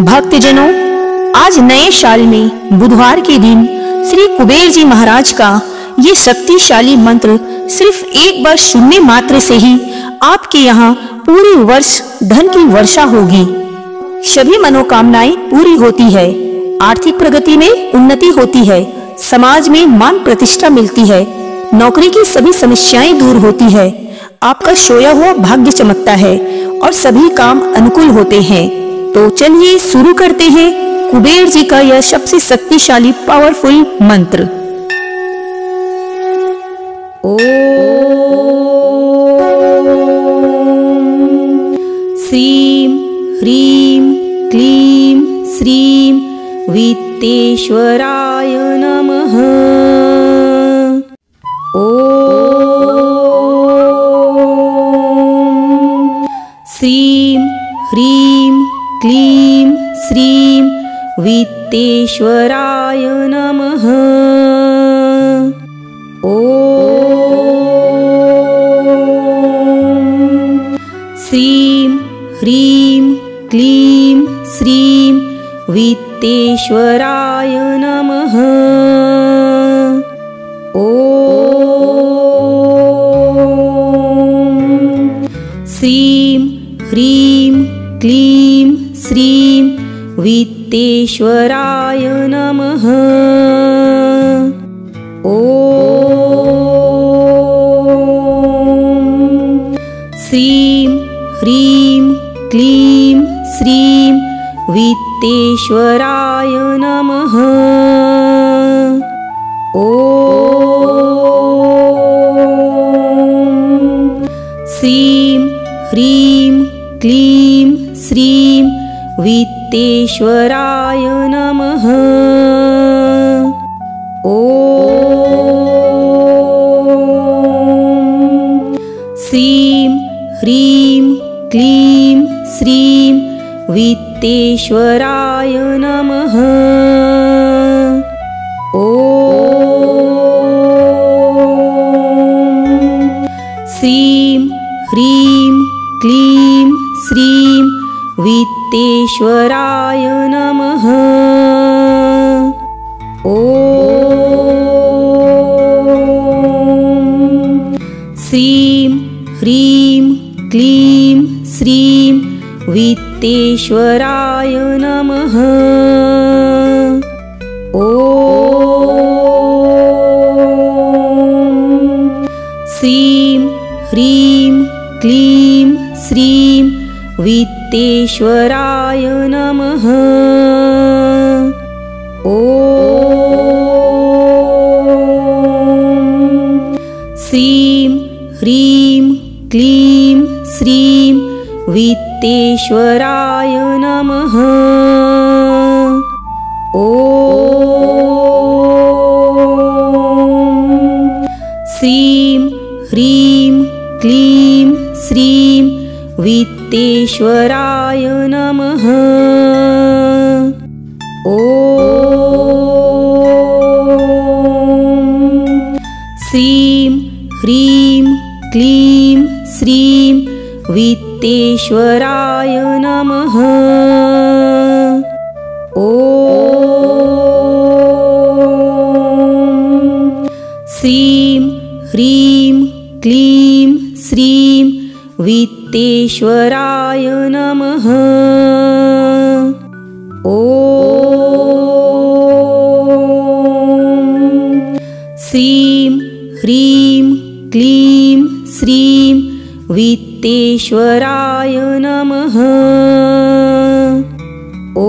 भक्तजनों, आज नए साल में बुधवार के दिन श्री कुबेर जी महाराज का ये शक्तिशाली मंत्र सिर्फ एक बार सुनने मात्र से ही आपके यहाँ पूरे वर्ष धन की वर्षा होगी। सभी मनोकामनाएं पूरी होती है, आर्थिक प्रगति में उन्नति होती है, समाज में मान प्रतिष्ठा मिलती है, नौकरी की सभी समस्याएं दूर होती है, आपका सोया हुआ भाग्य चमकता है और सभी काम अनुकूल होते हैं। तो चलिए शुरू करते हैं कुबेर जी का यह सबसे शक्तिशाली पावरफुल मंत्र। ओम श्रीं ह्रीं क्लीं श्रीं वित्तेश्वराय नमः। ओम श्रीं ह्रीं क्लीं श्रीं वित्तेश्वराय नमः। ओम श्रीं ह्रीं क्लीं श्रीं वित्तेश्वराय नमः। ओम श्रीं ह्रीं क्लीं श्रीं वित्तेश्वराय नमः। ओम श्रीं ह्रीं क्लीं श्रीं वित्तेश्वराय नमः। ओम श्रीं ह्रीं क्लीं श्रीं वित्तेश्वराय नमः। ओम श्रीं ह्रीं क्लीं श्रीं वित्तेश्वराय नमः। ओम श्रीं ह्रीं क्लीं श्रीं वित्तेश्वराय नमः। ओम श्रीं ह्रीं क्लीं श्रीं वित्तेश्वराय नमः। ओम श्रीं ह्रीं क्लीं श्रीं वित्तेश्वराय नमः। ओम श्रीं ह्रीं क्लीं श्रीं वित्तेश्वराय नमः। ओम श्रीं ह्रीं क्लीं श्रीं वित्तेश्वराय नमः। ओम श्रीं ह्रीं क्लीं श्रीं वित्तेश्वराय नमः। ओम श्रीं ह्रीं क्लीं श्रीं वित्तेश्वराय नमः। ओम श्रीं ह्रीं क्लीं श्रीं वित्तेश्वराय नमः। ओम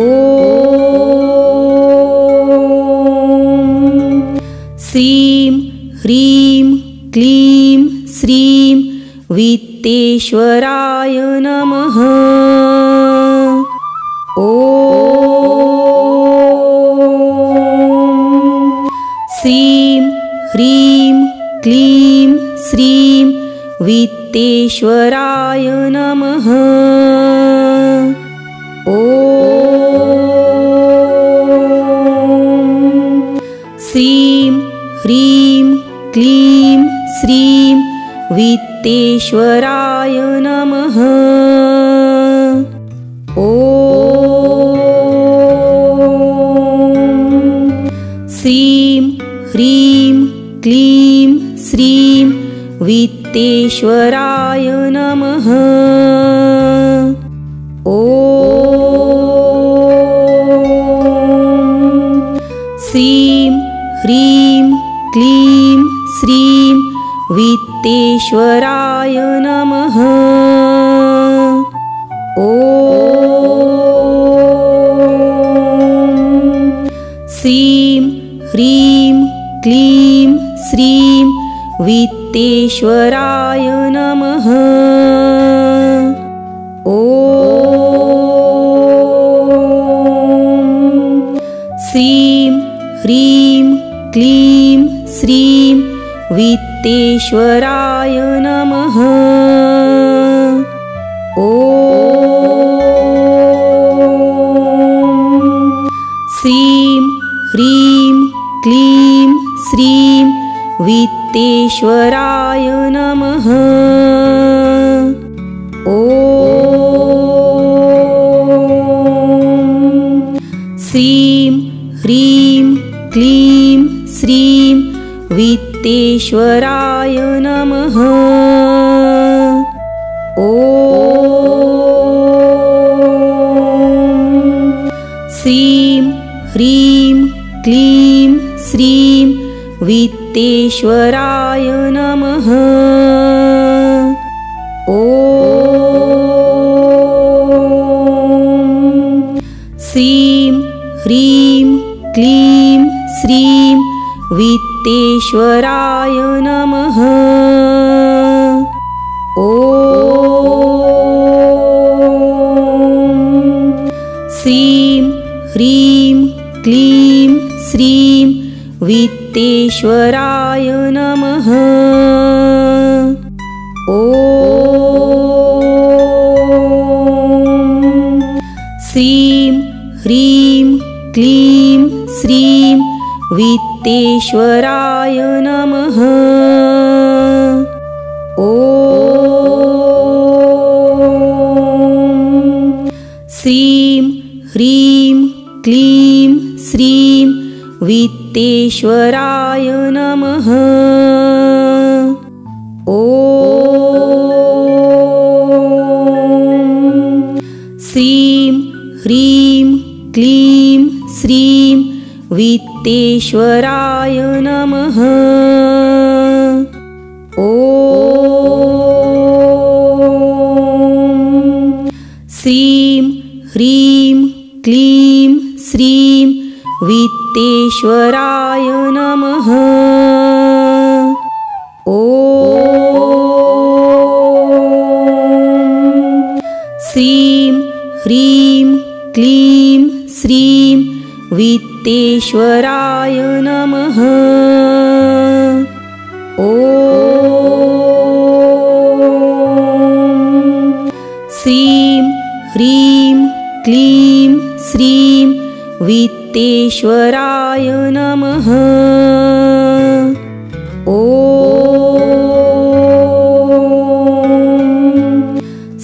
श्रीं ह्रीं क्लीं श्रीं वित्तेश्वराय नमः। ओम श्रीं ह्रीं क्लीं श्रीं वित्तेश्वराय नमः। ओम श्रीं ह्रीं क्लीं श्रीं वित्तेश्वराय नमः। ओम वित्तेश्वराय नमः। श्रीं ह्रीं क्लीं श्रीं वित्तेश्वराय नमः। श्रीं ह्रीं क्लीं श्रीं वित्तेश्वराय नमः। श्रीं ह्रीं क्लीं श्रीं वित्तेश्वराय नमः। श्रीं ह्रीं क्लीं श्रीं वित्तेश्वराय नमः। श्रीं ह्रीं क्लीं श्रीं वित्तेश्वराय नमः। श्रीं ह्रीं क्लीं श्रीं वित्तेश्वराय नमः। श्रीं ह्रीं क्लीं श्रीं वित्तेश्वराय नमः। श्रीं ह्रीं क्लीं श्रीं वित्तेश्वराय नमः। श्रीं ह्रीं क्लीं श्रीं वित्तेश्वराय नमः। श्रीं ह्रीं क्लीं श्रीं वित्तेश्वराय नमः। श्रीं ह्रीं क्लीं श्रीं वित्तेश्वराय नमः। श्रीं ह्रीं क्लीं श्रीं वित्तेश्वराय नमः। श्रीं ह्रीं क्लीं श्रीं वित्तेश्वराय नमः। श्रीं ह्रीं क्लीं श्रीं वित्तेश्वराय नमः।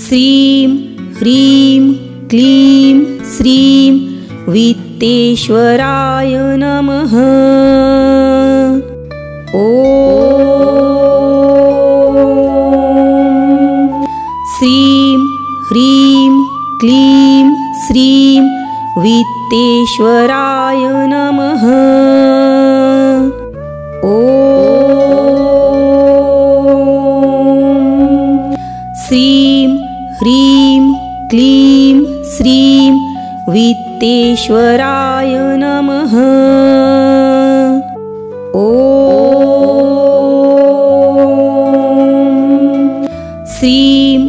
श्रीं ह्रीं क्लीं श्रीं वित्तेश्वराय नमः। श्रीं ह्रीं क्लीं श्रीं वित्तेश्वराय नमः। श्रीं ह्रीं क्लीं श्रीं वित्तेश्वराय नमः। श्रीं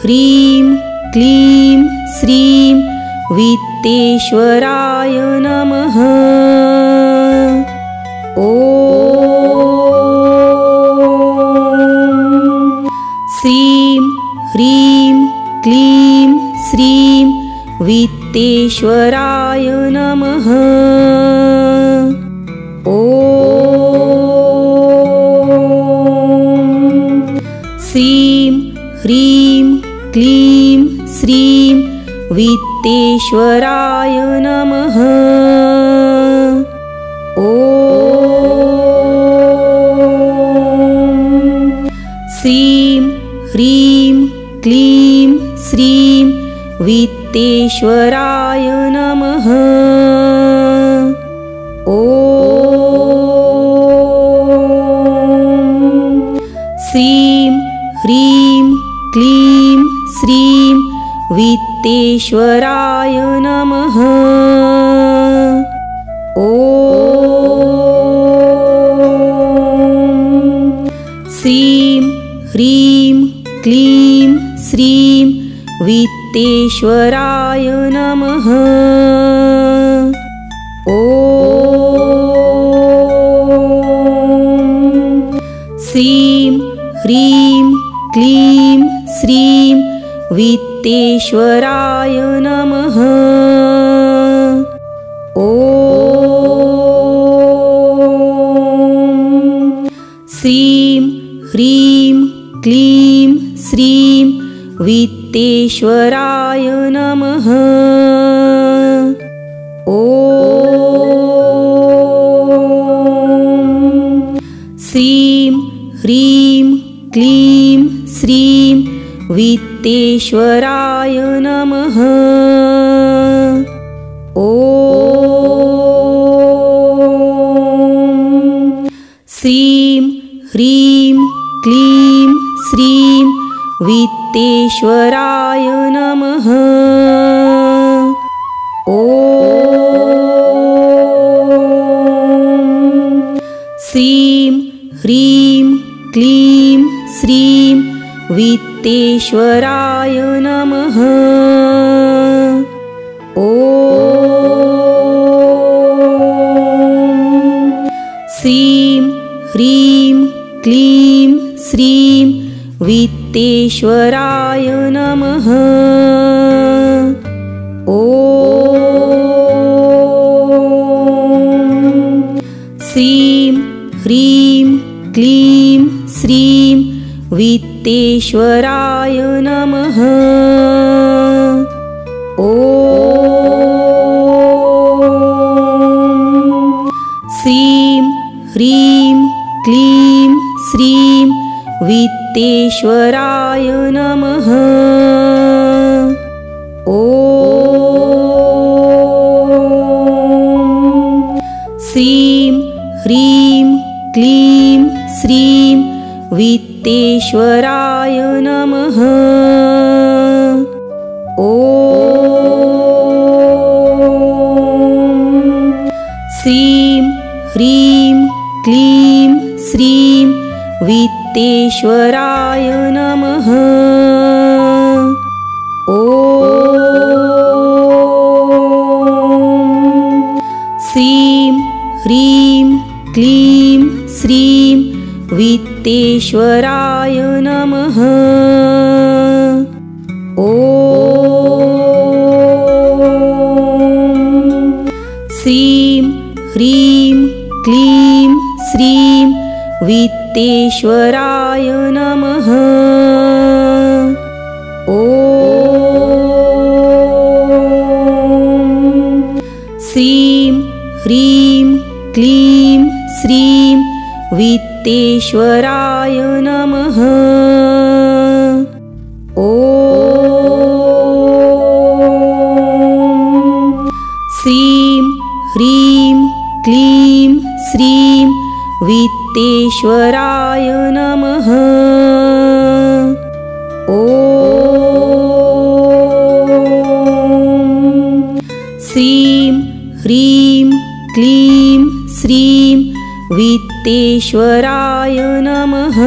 ह्रीं क्लीं श्रीं वित्तेश्वराय नमः। श्रीं ह्रीं क्लीं श्रीं वित्तेश्वराय नमः। श्रीं ह्रीं क्लीं श्रीं वित्तेश्वराय नमः। श्रीं वित्तेश्वराय नमः। श्रीं ह्रीं क्लीं श्रीं वित्तेश्वराय नमः। श्रीं ह्रीं क्लीं श्रीं वित्तेश्वराय नमः। श्रीं ह्रीं क्लीं श्रीं वित्तेश्वराय नमः। श्रीं ह्रीं क्लीं श्रीं वित्तेश्वराय नमः। श्रीं ह्रीं क्लीं श्रीं वित्तेश्वराय नमः। श्रीं ह्रीं क्लीं श्रीं वित्तेश्वराय नमः। श्रीं ह्रीं क्लीं श्रीं वित्तेश्वराय नमः। श्रीं ह्रीं क्लीं श्रीं वित्तेश्वराय नमः। श्रीं ह्रीं क्लीं श्रीं वित्तेश्वराय नमः। श्रीं ह्रीं क्लीं श्रीं वित्तेश्वराय नमः। श्रीं ह्रीं क्लीं श्रीं वित्तेश्वराय नमः। श्रीं ह्रीं क्लीं श्रीं वित्तेश्वराय नमः। श्रीं ह्रीं क्लीं श्रीं वित्तेश्वराय नमः। श्रीं ह्रीं क्लीं श्रीं वित्तेश्वराय नमः। श्रीं ह्रीं क्लीं श्रीं वित्तेश्वराय नमः। श्रीं ह्रीं क्लीं श्रीं वित्तेश्वराय नमः। श्रीं ह्रीं क्लीं श्रीं वित्तेश्वराय नमः।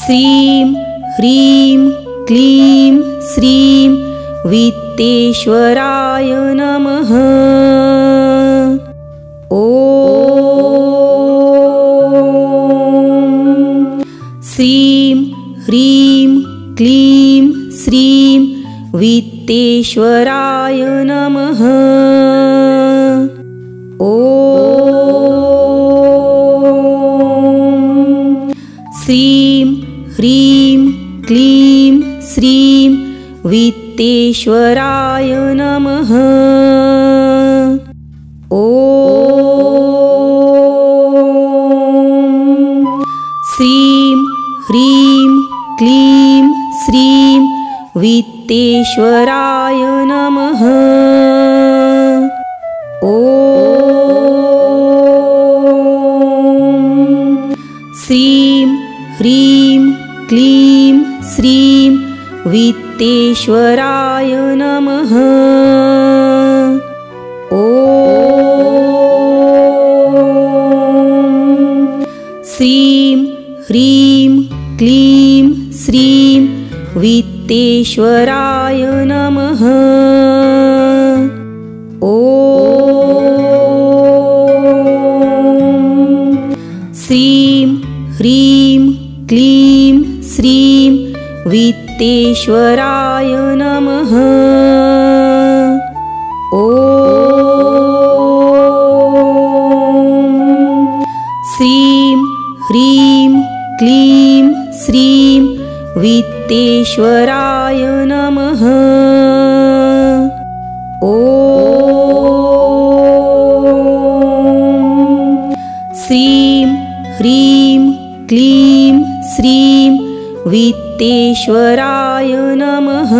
श्रीं ह्रीं क्लीं श्रीं वित्तेश्वराय नमः। श्रीं ह्रीं क्लीं श्रीं वित्तेश्वराय नमः। श्रीं ह्रीं क्लीं श्रीं वित्तेश्वराय नमः। श्रीं ह्रीं क्लीं श्रीं वित्तेश्वराय नमः। श्रीं ह्रीं क्लीं श्रीं वित्तेश्वराय नमः। श्रीं ह्रीं क्लीं श्रीं वित्तेश्वराय नमः। श्रीं ह्रीं क्लीं श्रीं वित्तेश्वराय नमः। श्रीं ह्रीं क्लीं श्रीं वित्तेश्वराय नमः। श्रीं ह्रीं क्लीं श्रीं वित्तेश्वराय नमः।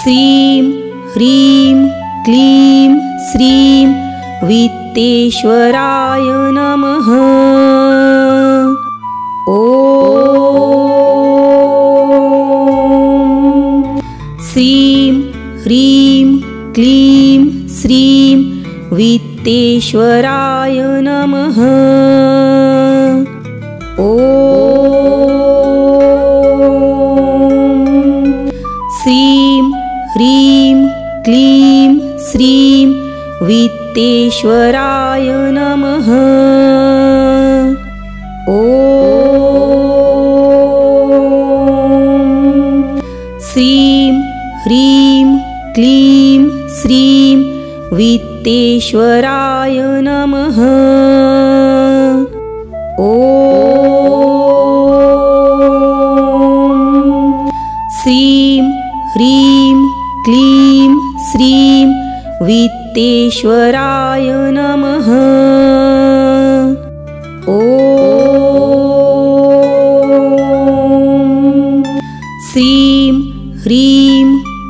श्रीं ह्रीं क्लीं श्रीं वित्तेश्वराय नमः। श्रीं ह्रीं क्लीं श्रीं वित्तेश्वराय नमः। श्रीं ह्रीं क्लीं श्रीं वित्तेश्वराय नमः। श्रीं ह्रीं क्लीं श्रीं वित्तेश्वराय नमः। श्रीं ह्रीं क्लीं श्रीं वित्तेश्वराय नमः। श्रीं ह्रीं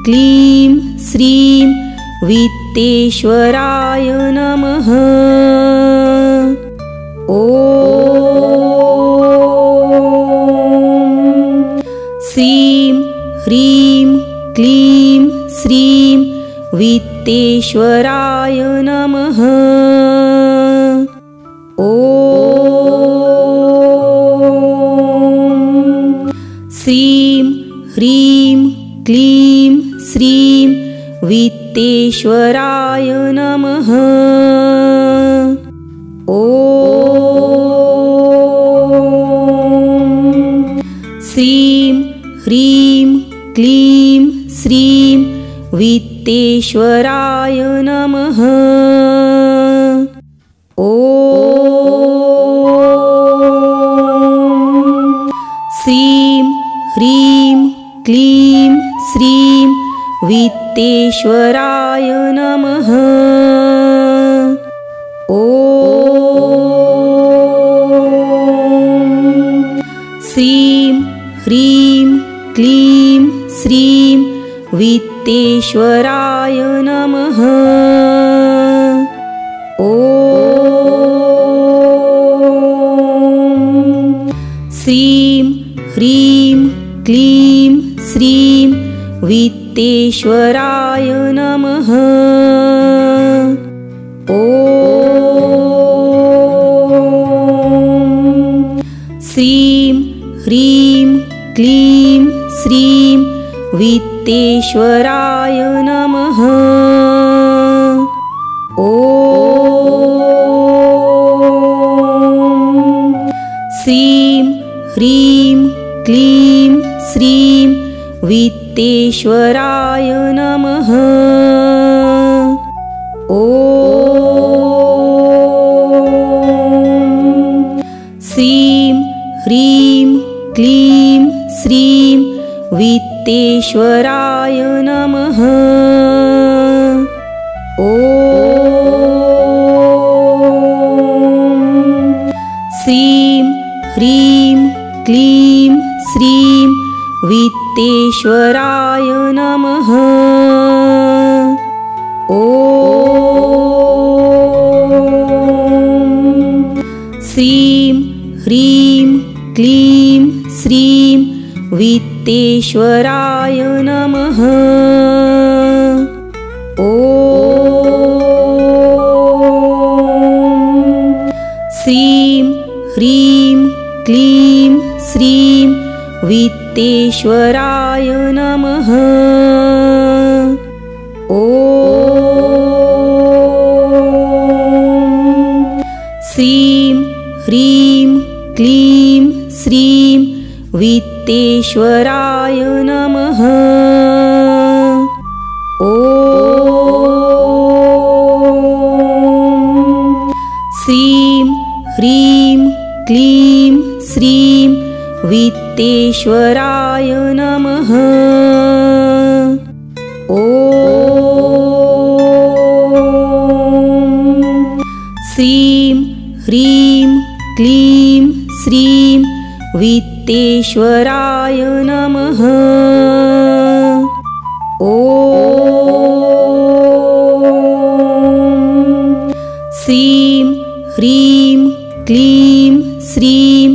क्लीं श्रीं वित्तेश्वराय नमः। श्रीं ह्रीं क्लीं श्रीं वित्तेश्वराय नमः। श्रीं ह्रीं क्लीं श्रीं वित्तेश्वराय नमः। श्रीं ह्रीं क्लीं श्रीं वित्तेश्वराय नमः। श्रीं ह्रीं क्लीं श्रीं वित्तेश्वराय नमः। श्रीं ह्रीं क्लीं श्रीं वित्तेश्वराय नमः। श्रीं ह्रीं क्लीं श्रीं वित्तेश्वराय नमः। श्रीं ह्रीं क्लीं श्रीं वित्तेश्वराय नमः। श्रीं ह्रीं क्लीं श्रीं वित्तेश्वराय नमः। श्रीं ह्रीं क्लीं श्रीं वित्तेश्वराय नमः। वित्तेश्वराय नमः। ॐ श्रीं ह्रीं क्लीं श्रीं वित्तेश्वराय नमः। ॐ श्रीं ह्रीं क्लीं श्रीं वित्तेश्वराय नमः। ॐ श्रीं ह्रीं क्लीं श्रीं वित्तेश्वराय नमः। ॐ श्रीं ह्रीं क्लीं श्रीं वित्तेश्वराय नमः। ॐ श्रीं ह्रीं क्लीं श्रीं वित्तेश्वराय नमः। ॐ श्रीं ह्रीं क्लीं श्रीं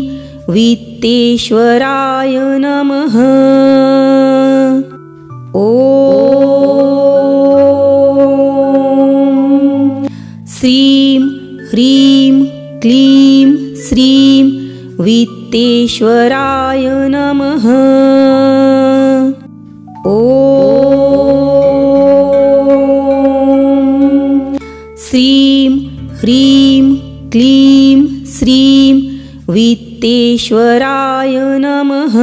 वित्तेश्वराय नमः। ॐ श्रीं ह्रीं क्लीं श्रीं वित्तेश्वराय नमः। ॐ श्रीं ह्रीं क्लीं श्रीं वित्तेश्वराय नमः।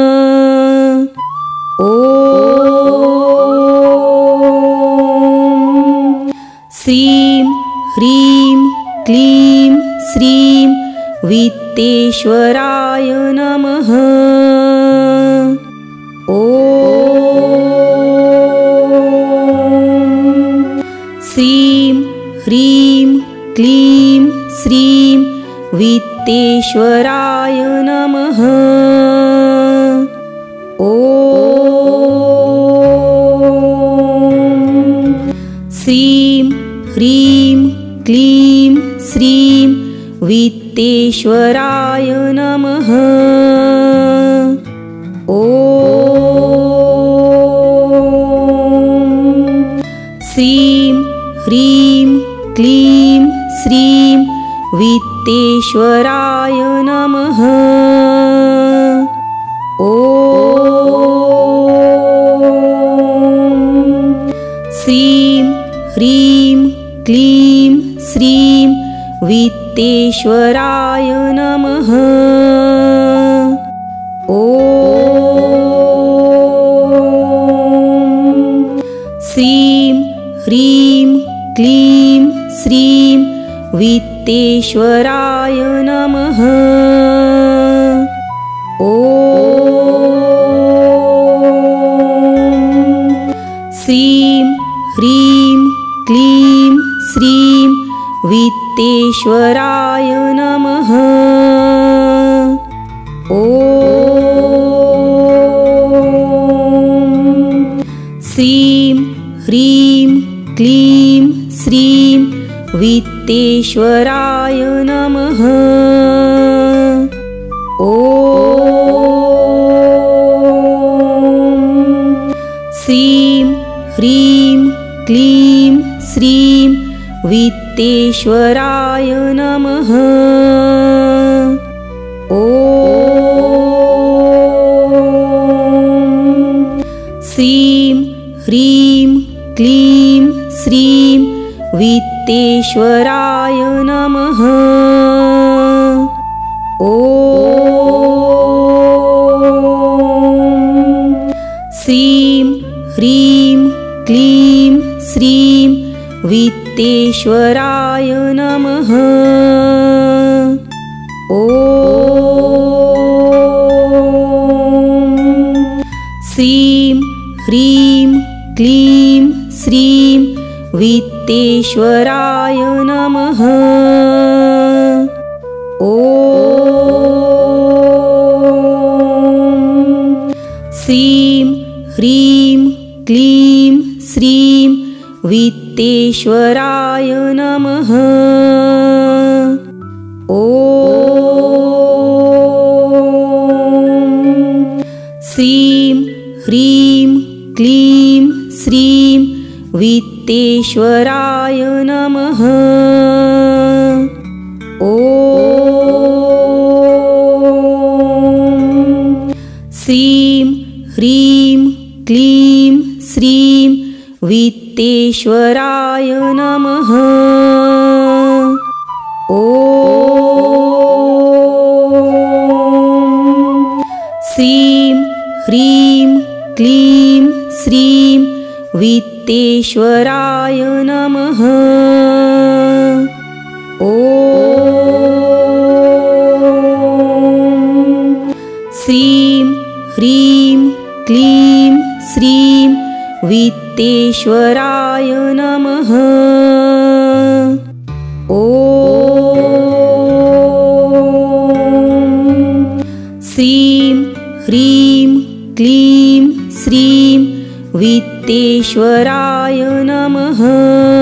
ॐ श्रीं ह्रीं क्लीं श्रीं वित्तेश्वराय नमः। ॐ श्रीं ह्रीं क्लीं श्रीं वित्तेश्वराय नमः। ॐ श्रीं ह्रीं क्लीं श्रीं वित्तेश्वराय नमः। ॐ श्रीं ह्रीं क्लीं श्रीं वित्तेश्वराय नमः। ॐ श्रीं ह्रीं क्लीं श्रीं वित्तेश्वराय नमः। ॐ श्रीं ह्रीं क्लीं श्रीं वित्तेश्वराय नमः। ॐ श्रीं ह्रीं क्लीं श्रीं वित्तेश्वराय नमः। ॐ श्रीं ह्रीं क्लीं श्रीं वित्तेश्वराय नमः। ॐ श्रीं ह्रीं क्लीं श्रीं वित्तेश्वराय नमः। ॐ श्रीं ह्रीं क्लीं श्रीं वित्तेश्वराय नमः। ॐ श्रीं ह्रीं क्लीं श्रीं वित्तेश्वराय नमः। ॐ श्रीं ह्रीं क्लीं श्रीं वित्तेश्वराय नमः। ॐ श्रीं वित्तेश्वराय नमः। श्रीं ह्रीं क्लीं श्रीं वित्तेश्वराय नमः। श्रीं ह्रीं क्लीं श्रीं वित्तेश्वराय नमः। श्रीं ह्रीं क्लीं श्रीं वित्तेश्वराय नमः। श्रीं ह्रीं क्लीं श्रीं वित्तेश्वराय नमः। श्रीं ह्रीं क्लीं श्रीं वित्तेश्वराय नमः।